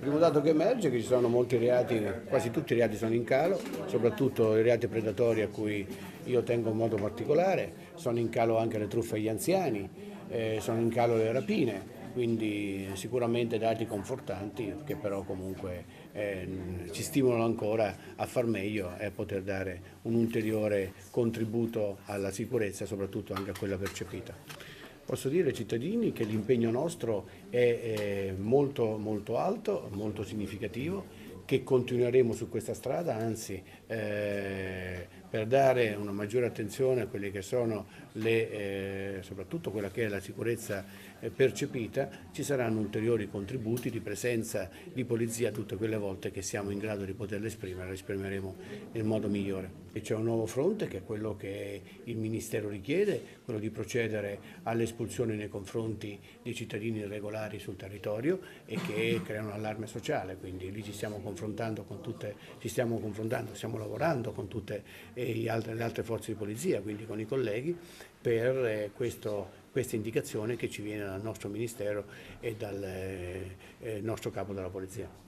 Il primo dato che emerge è che ci sono molti reati, quasi tutti i reati sono in calo, soprattutto i reati predatori a cui io tengo in modo particolare, sono in calo anche le truffe agli anziani, sono in calo le rapine, quindi sicuramente dati confortanti che però comunque ci stimolano ancora a far meglio e a poter dare un ulteriore contributo alla sicurezza, soprattutto anche a quella percepita. Posso dire ai cittadini che l'impegno nostro è molto, molto alto, molto significativo, che continueremo su questa strada, anzi per dare una maggiore attenzione a quelle che sono soprattutto quella che è la sicurezza percepita, ci saranno ulteriori contributi di presenza di polizia tutte quelle volte che siamo in grado di poterle esprimere, le esprimeremo nel modo migliore. E c'è un nuovo fronte che è quello che il Ministero richiede, quello di procedere alle espulsioni nei confronti dei cittadini irregolari sul territorio e che creano un allarme sociale, quindi lì ci stiamo confrontando con tutte, stiamo lavorando con tutte le altre forze di polizia, quindi con i colleghi, per questa indicazione che ci viene dal nostro Ministero e dal nostro capo della polizia.